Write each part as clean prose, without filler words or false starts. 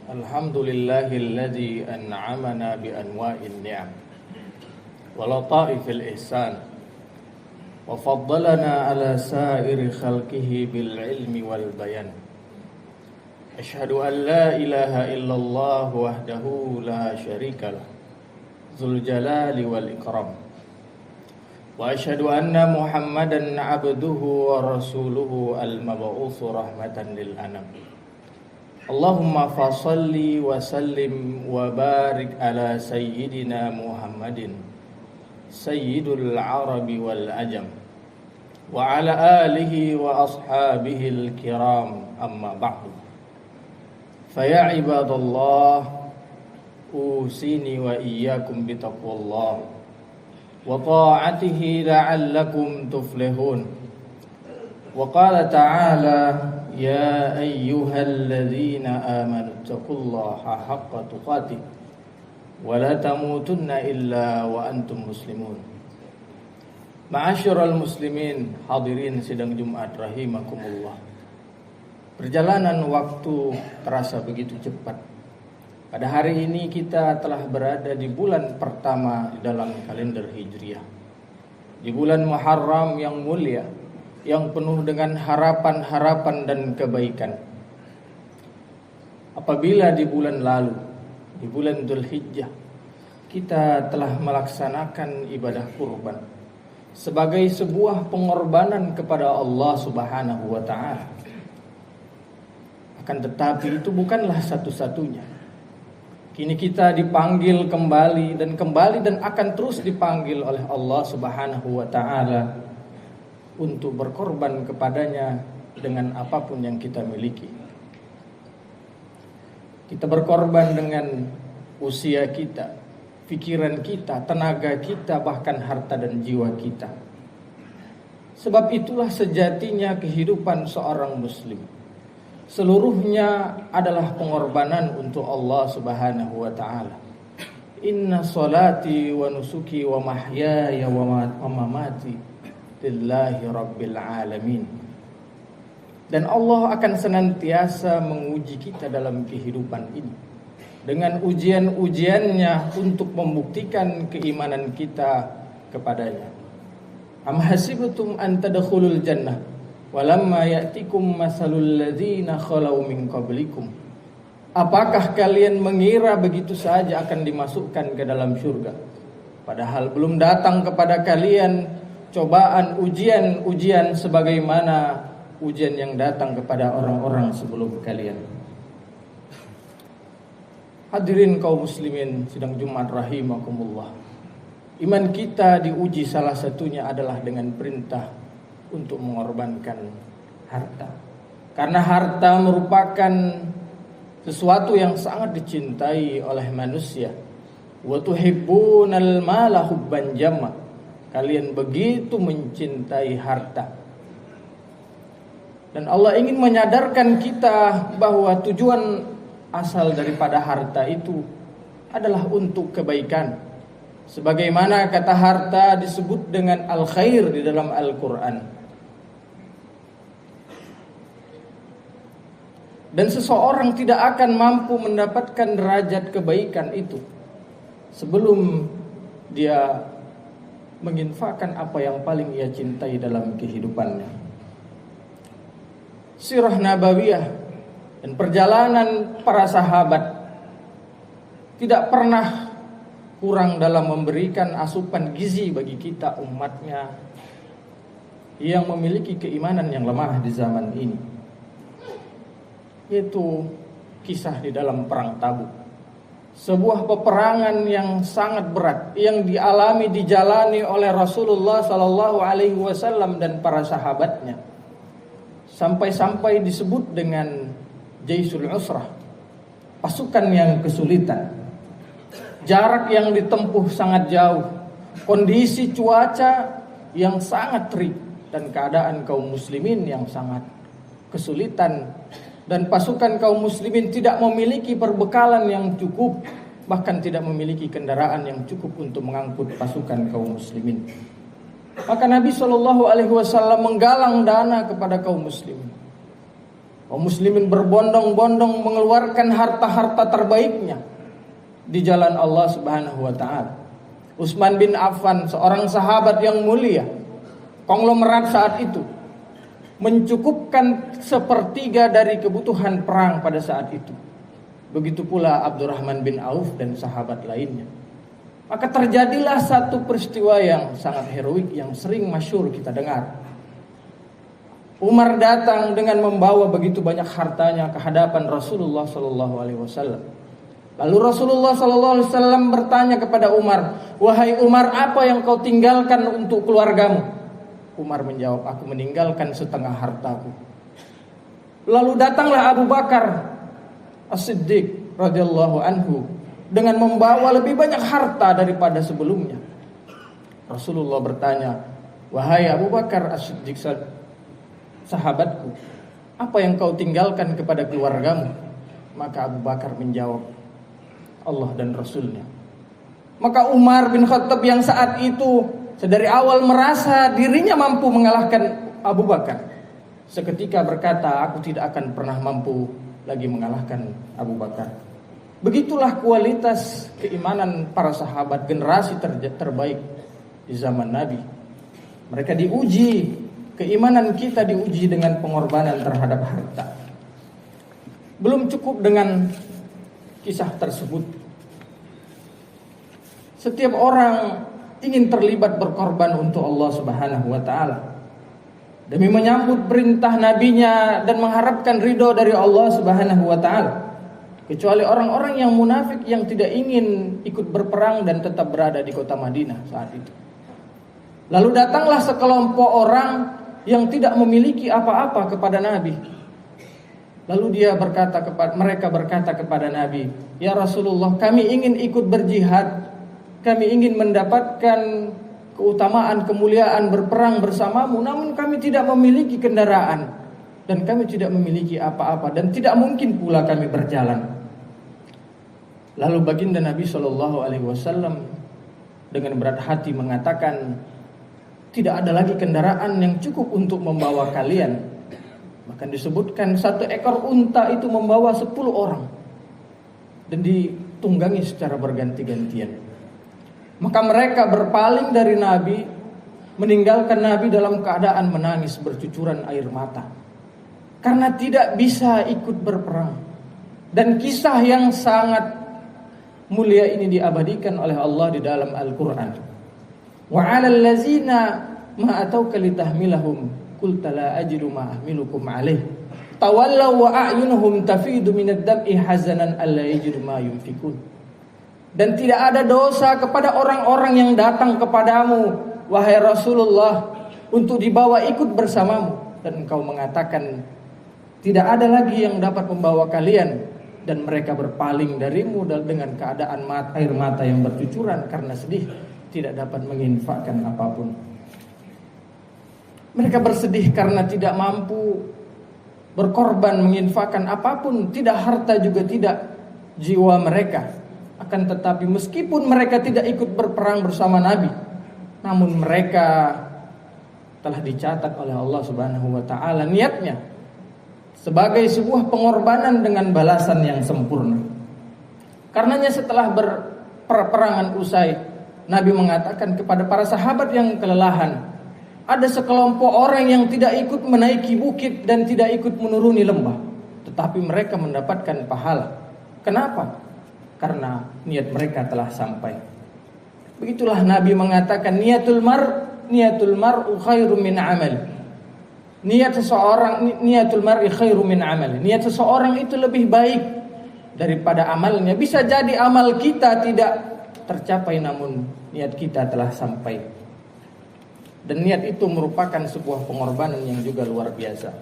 الحمد لله الذي أنعمنا بأنواع النعم ولطائف الإحسان وفضلنا على سائر خلقه بالعلم والبيان. أشهد أن لا إله إلا الله وحده لا شريك له ذو الجلال والإكرام وأشهد أن محمدا عبده ورسوله المبعوث رحمة للأنام. Allahumma fasalli wa sallim wa barik ala sayyidina Muhammadin sayyidul arabi wal ajam wa ala alihi wa ashabihi al-kiram amma ba'du. Faya ibadallah, usini wa iyyakum bitaqwallah wa ta'atihi la'allakum tuflihun. Wa qala ta'ala ya ayyuhalladzina amanu taqullaha haqqa tuqatih wa la tamutunna illa wa antum muslimun. Ma'asyiral muslimin, hadirin sidang Jumat rahimakumullah. Perjalanan waktu terasa begitu cepat. Pada hari ini kita telah berada di bulan pertama dalam kalender Hijriah, di bulan Muharram yang mulia, yang penuh dengan harapan-harapan dan kebaikan. Apabila di bulan lalu, di bulan Dzulhijjah, kita telah melaksanakan ibadah kurban sebagai sebuah pengorbanan kepada Allah Subhanahu wa taala. Akan tetapi itu bukanlah satu-satunya. Kini kita dipanggil kembali dan akan terus dipanggil oleh Allah Subhanahu wa taala untuk berkorban kepadanya dengan apapun yang kita miliki. Kita berkorban dengan usia kita, pikiran kita, tenaga kita, bahkan harta dan jiwa kita. Sebab itulah sejatinya kehidupan seorang muslim. Seluruhnya adalah pengorbanan untuk Allah Subhanahu wa taala. Inna salati wa nusuki wa mahyaya wa mamati lillahi rabbil alamin. Dan Allah akan senantiasa menguji kita dalam kehidupan ini dengan ujian-ujiannya untuk membuktikan keimanan kita kepadanya. Am hasibtum an tadkhulul jannah walamma ya'tikum masalul ladzina khalau min qablikum. Apakah kalian mengira begitu saja akan dimasukkan ke dalam surga, padahal belum datang kepada kalian cobaan, ujian sebagaimana ujian yang datang kepada orang-orang sebelum kalian. Hadirin kaum muslimin sidang Jumat rahimakumullah. Iman kita diuji salah satunya adalah dengan perintah untuk mengorbankan harta. Karena harta merupakan sesuatu yang sangat dicintai oleh manusia. Wa tuhibbunal mala hubban jamma. Kalian begitu mencintai harta. Dan Allah ingin menyadarkan kita bahwa tujuan asal daripada harta itu adalah untuk kebaikan. Sebagaimana kata harta disebut dengan al-khair di dalam Al-Quran. Dan seseorang tidak akan mampu mendapatkan derajat kebaikan itu sebelum dia menginfakkan apa yang paling ia cintai dalam kehidupannya. Sirah Nabawiyah dan perjalanan para sahabat tidak pernah kurang dalam memberikan asupan gizi bagi kita umatnya yang memiliki keimanan yang lemah di zaman ini, yaitu kisah di dalam perang Tabuk. Sebuah peperangan yang sangat berat yang dijalani oleh Rasulullah sallallahu alaihi wasallam dan para sahabatnya. Sampai-sampai disebut dengan Jaisul Usrah, pasukan yang kesulitan. Jarak yang ditempuh sangat jauh, kondisi cuaca yang sangat terik, dan keadaan kaum muslimin yang sangat kesulitan. Dan pasukan kaum muslimin tidak memiliki perbekalan yang cukup, bahkan tidak memiliki kendaraan yang cukup untuk mengangkut pasukan kaum muslimin. Maka Nabi SAW menggalang dana kepada kaum muslimin. Kaum muslimin berbondong-bondong mengeluarkan harta-harta terbaiknya di jalan Allah Subhanahu wa taala. Utsman bin Affan, seorang sahabat yang mulia, konglomerat saat itu, mencukupkan sepertiga dari kebutuhan perang pada saat itu. Begitu pula Abdurrahman bin Auf dan sahabat lainnya. Maka terjadilah satu peristiwa yang sangat heroik yang sering masyhur kita dengar. Umar datang dengan membawa begitu banyak hartanya ke hadapan Rasulullah sallallahu alaihi wasallam. Lalu Rasulullah sallallahu alaihi wasallam bertanya kepada Umar, "Wahai Umar, apa yang kau tinggalkan untuk keluargamu?" Umar menjawab, "Aku meninggalkan setengah hartaku." Lalu datanglah Abu Bakar As-Siddiq radhiyallahu anhu dengan membawa lebih banyak harta daripada sebelumnya. Rasulullah bertanya, "Wahai Abu Bakar As-Siddiq, sahabatku, apa yang kau tinggalkan kepada keluargamu?" Maka Abu Bakar menjawab, "Allah dan Rasulnya." Maka Umar bin Khattab yang saat itu sedari awal merasa dirinya mampu mengalahkan Abu Bakar, seketika berkata, "Aku tidak akan pernah mampu lagi mengalahkan Abu Bakar." Begitulah kualitas keimanan para sahabat, generasi terbaik di zaman Nabi. Mereka diuji, keimanan kita diuji dengan pengorbanan terhadap harta. Belum cukup dengan kisah tersebut. Setiap orang ingin terlibat berkorban untuk Allah Subhanahu wa taala, demi menyambut perintah nabinya dan mengharapkan ridho dari Allah Subhanahu wa taala. Kecuali orang-orang yang munafik yang tidak ingin ikut berperang dan tetap berada di kota Madinah saat itu. Lalu datanglah sekelompok orang yang tidak memiliki apa-apa kepada Nabi. Lalu mereka berkata kepada Nabi, "Ya Rasulullah, kami ingin ikut berjihad. Kami ingin mendapatkan keutamaan, kemuliaan berperang bersamamu, namun kami tidak memiliki kendaraan dan kami tidak memiliki apa-apa dan tidak mungkin pula kami berjalan." Lalu baginda Nabi Shallallahu alaihi wasallam dengan berat hati mengatakan, "Tidak ada lagi kendaraan yang cukup untuk membawa kalian." Bahkan disebutkan satu ekor unta itu membawa 10 orang dan ditunggangi secara berganti-gantian. Maka mereka berpaling dari Nabi, meninggalkan Nabi dalam keadaan menangis bercucuran air mata karena tidak bisa ikut berperang. Dan kisah yang sangat mulia ini diabadikan oleh Allah di dalam Al-Quran. "Wa 'alal ladzina ma atauka litahmilahum qulta la ajidu ma ahmilukum 'alaih tawallaw wa a'yunuhum tafidu minad dam'i hazanan alla yajidu ma yunfikun." Dan tidak ada dosa kepada orang-orang yang datang kepadamu, wahai Rasulullah, untuk dibawa ikut bersamamu, dan engkau mengatakan tidak ada lagi yang dapat membawa kalian, dan mereka berpaling darimu dengan keadaan air mata yang bercucuran karena sedih, tidak dapat menginfakkan apapun. Mereka bersedih karena tidak mampu berkorban menginfakkan apapun, tidak harta juga tidak jiwa mereka. Akan tetapi meskipun mereka tidak ikut berperang bersama Nabi, namun mereka telah dicatat oleh Allah Subhanahu wa taala niatnya sebagai sebuah pengorbanan dengan balasan yang sempurna. Karenanya setelah perperangan usai, Nabi mengatakan kepada para sahabat yang kelelahan, ada sekelompok orang yang tidak ikut menaiki bukit dan tidak ikut menuruni lembah, tetapi mereka mendapatkan pahala. Kenapa? Karena niat mereka telah sampai. Begitulah Nabi mengatakan, niatul mar'u khairum min amal. Niatul mar'i khairum min amal. Niat seseorang itu lebih baik daripada amalnya. Bisa jadi amal kita tidak tercapai, namun niat kita telah sampai. Dan niat itu merupakan sebuah pengorbanan yang juga luar biasa.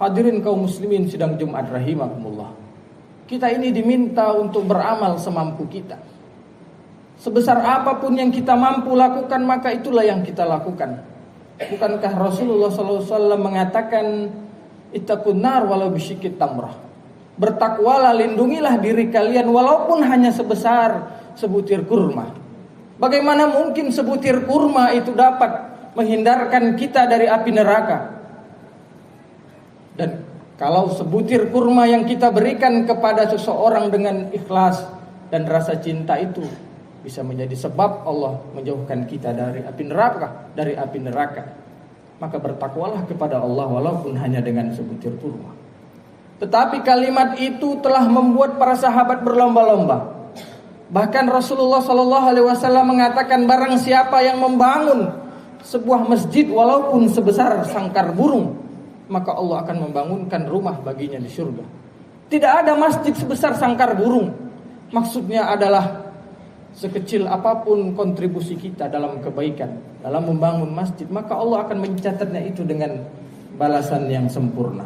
Hadirin kaum muslimin sidang Jumat rahimakumullah. Kita ini diminta untuk beramal semampu kita. Sebesar apapun yang kita mampu lakukan, maka itulah yang kita lakukan. Bukankah Rasulullah SAW mengatakan, ittaqun nar walau bisyikit tamrah. Bertakwalah, lindungilah diri kalian walaupun hanya sebesar sebutir kurma. Bagaimana mungkin sebutir kurma itu dapat menghindarkan kita dari api neraka? Dan Kalau sebutir kurma yang kita berikan kepada seseorang dengan ikhlas dan rasa cinta itu bisa menjadi sebab Allah menjauhkan kita dari api neraka, maka bertakwalah kepada Allah walaupun hanya dengan sebutir kurma. Tetapi kalimat itu telah membuat para sahabat berlomba-lomba. Bahkan Rasulullah SAW mengatakan, barang siapa yang membangun sebuah masjid walaupun sebesar sangkar burung, maka Allah akan membangunkan rumah baginya di surga. Tidak ada masjid sebesar sangkar burung. Maksudnya adalah sekecil apapun kontribusi kita dalam kebaikan, dalam membangun masjid, maka Allah akan mencatatnya itu dengan balasan yang sempurna.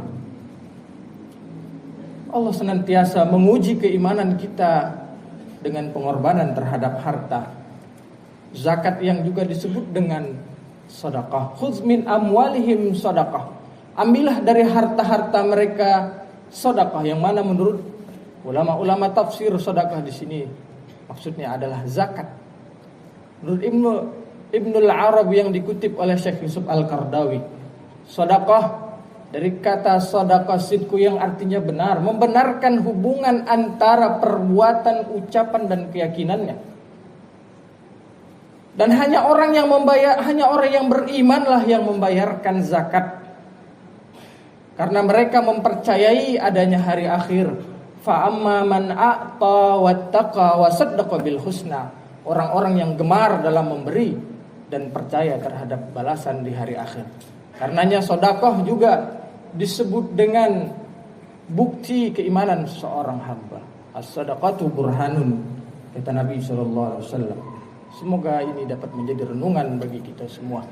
Allah senantiasa menguji keimanan kita dengan pengorbanan terhadap harta. Zakat yang juga disebut dengan sedekah. Khudz min amwalihim sedekah. Ambillah dari harta-harta mereka sedekah, yang mana menurut ulama-ulama tafsir sedekah di sini maksudnya adalah zakat. Menurut Ibnul Arabi yang dikutip oleh Syekh Yusuf Al-Qardawi, sedekah dari kata sedekah sidku yang artinya benar, membenarkan hubungan antara perbuatan, ucapan dan keyakinannya. Dan hanya orang yang berimanlah yang membayarkan zakat. Karena mereka mempercayai adanya hari akhir. Fa amma man a'ta wattaqa wa saddaqa bil husna. Orang-orang yang gemar dalam memberi dan percaya terhadap balasan di hari akhir. Karenanya sedekah juga disebut dengan bukti keimanan seorang hamba. As-sadaqatu burhanun, kata Nabi sallallahu alaihi wasallam. Semoga ini dapat menjadi renungan bagi kita semua.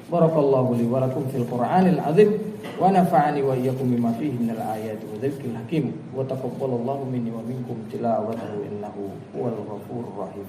Barakallahu li wa lakum fil Qur'anil azim wa nafa'ani wa iyyakum bima fihi minal ayati wa dzikril hakim wa taqabbalallahu minni wa minkum tilawatahu innahu huwal ghafurur rahim.